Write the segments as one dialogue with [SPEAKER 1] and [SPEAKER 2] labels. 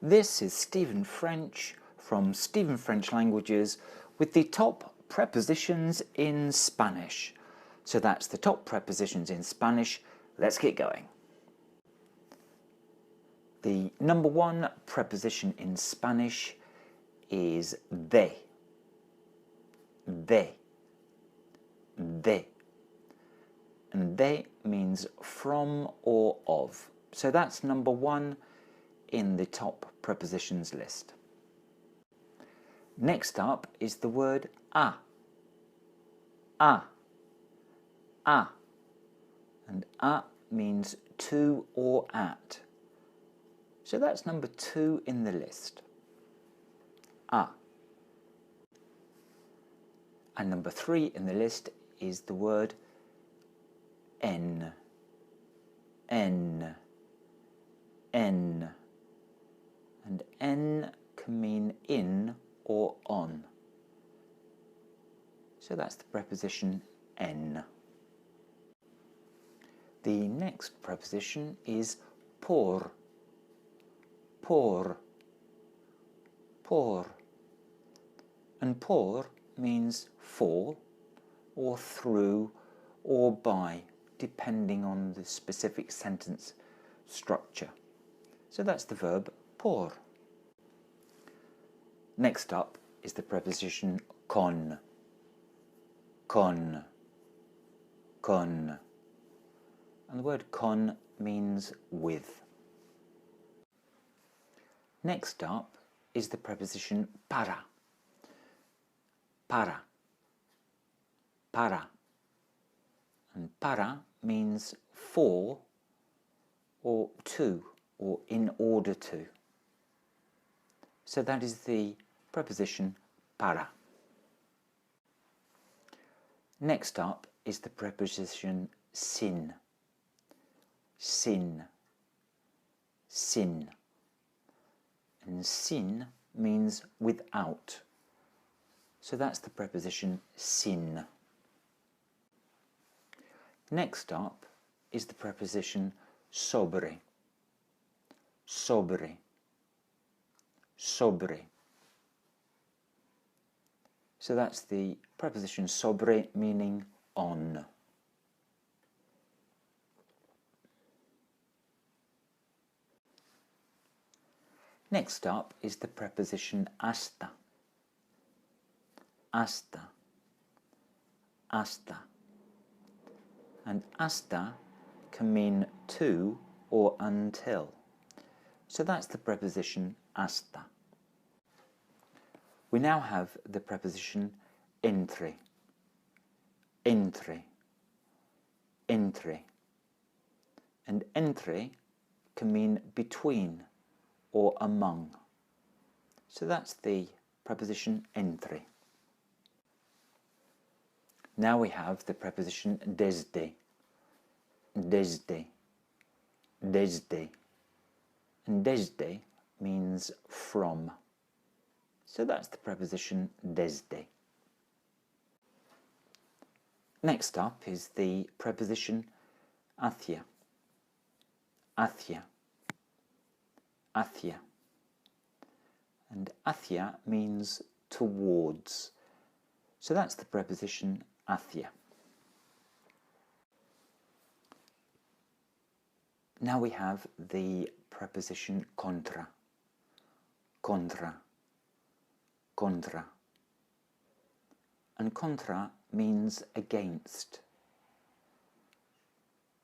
[SPEAKER 1] This is Stephen French from Stephen French Languages with the top prepositions in Spanish. So that's the top prepositions in Spanish. Let's get going. The number one preposition in Spanish is de. De. De. And de means from or of. So that's number one in the top prepositions list. Next up is the word a. A. A. And a means to or at. So that's number two in the list. A. And number three in the list is the word en. En. En. And en can mean in or on. So that's the preposition en. The next preposition is por. Por. Por. And por means for, or through, or by, depending on the specific sentence structure. So that's the verb por. Next up is the preposition con. Con. Con. And the word con means with. Next up is the preposition para. Para. Para. And para means for, or to, or in order to. So that is the preposition para. Next up is the preposition sin. Sin. Sin. And sin means without. So that's the preposition sin. Next up is the preposition sobre. Sobre. Sobre. So that's the preposition sobre, meaning on. Next up is the preposition hasta. Hasta. Hasta. And hasta can mean to or until. So that's the preposition hasta. We now have the preposition entre. Entre. Entre. And entre can mean between or among. So that's the preposition entre. Now we have the preposition desde. Desde. Desde. And desde means from. So that's the preposition desde. Next up is the preposition hacia. Hacia. Hacia. And hacia means towards. So that's the preposition hacia. Now we have the preposition contra. Contra. Contra. And contra means against.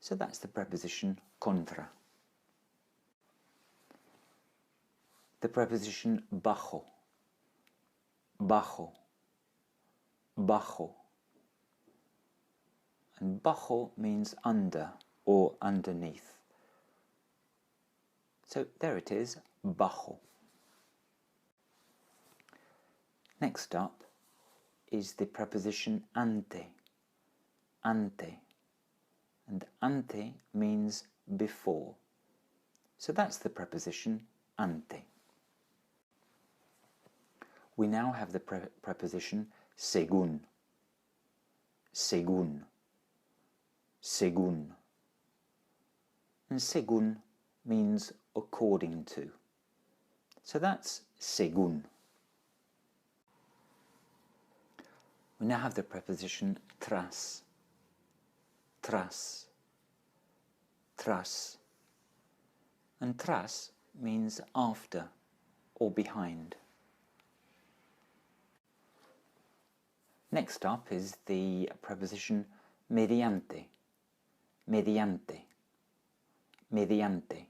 [SPEAKER 1] So that's the preposition contra. The preposition bajo. Bajo. Bajo. And bajo means under or underneath. So there it is, bajo. Next up is the preposition ante. Ante. And ante means before. So that's the preposition ante. We now have the preposition según. Según. Según. And según means according to. So that's según. We now have the preposition tras. Tras. Tras. And tras means after or behind. Next up is the preposition mediante. Mediante. Mediante.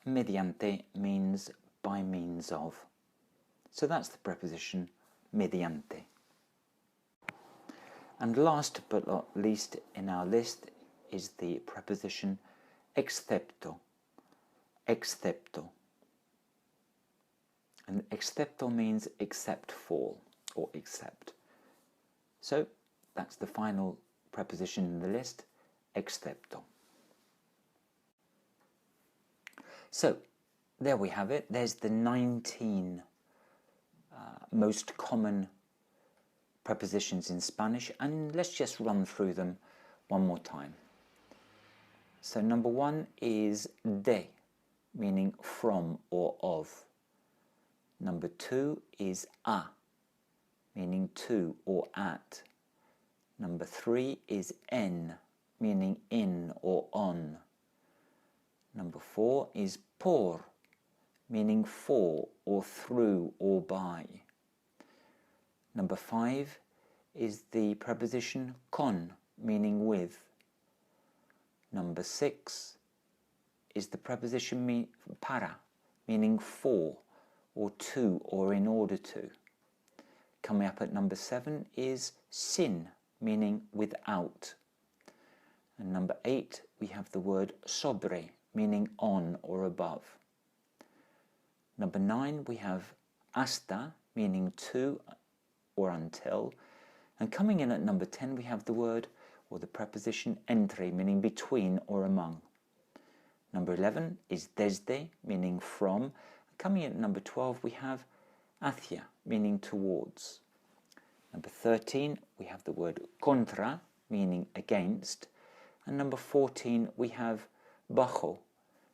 [SPEAKER 1] Mediante means by means of. So that's the preposition mediante. And last but not least in our list is the preposition excepto. Excepto. And excepto means except for or except. So that's the final preposition in the list, excepto. So there we have it. There's the 19 most common prepositions in Spanish, and let's just run through them one more time. So number one is de, meaning from or of. Number two is a, meaning to or at. Number three is en, meaning in or on. Number four is por, meaning for or through or by. Number five is the preposition con, meaning with. Number six is the preposition para, meaning for or to or in order to. Coming up at number seven is sin, meaning without. And number eight, we have the word sobre, meaning on or above. Number nine, we have hasta, meaning to or until. And coming in at number 10, we have the word or the preposition entre, meaning between or among. Number 11 is desde, meaning from. Coming in at number 12, we have hacia, meaning towards. Number 13, we have the word contra, meaning against. And number 14, we have bajo,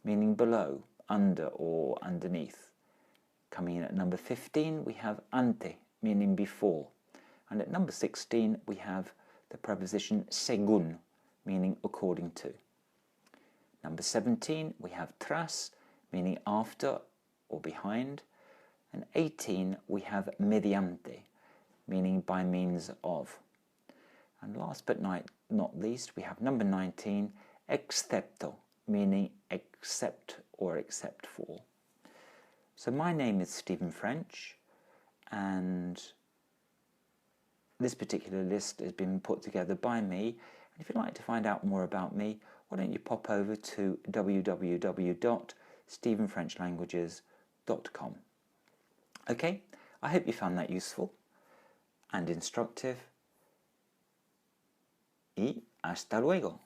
[SPEAKER 1] meaning below, under or underneath. Coming in at number 15, we have ante, meaning before. And at number 16, we have the preposition según, meaning according to. Number 17, we have tras, meaning after or behind. And 18, we have mediante, meaning by means of. And last but not least, we have number 19, excepto, meaning except or except for. So my name is Stephen French, and this particular list has been put together by me. And if you'd like to find out more about me, why don't you pop over to www.stephenfrenchlanguages.com. Okay, I hope you found that useful and instructive. Y hasta luego.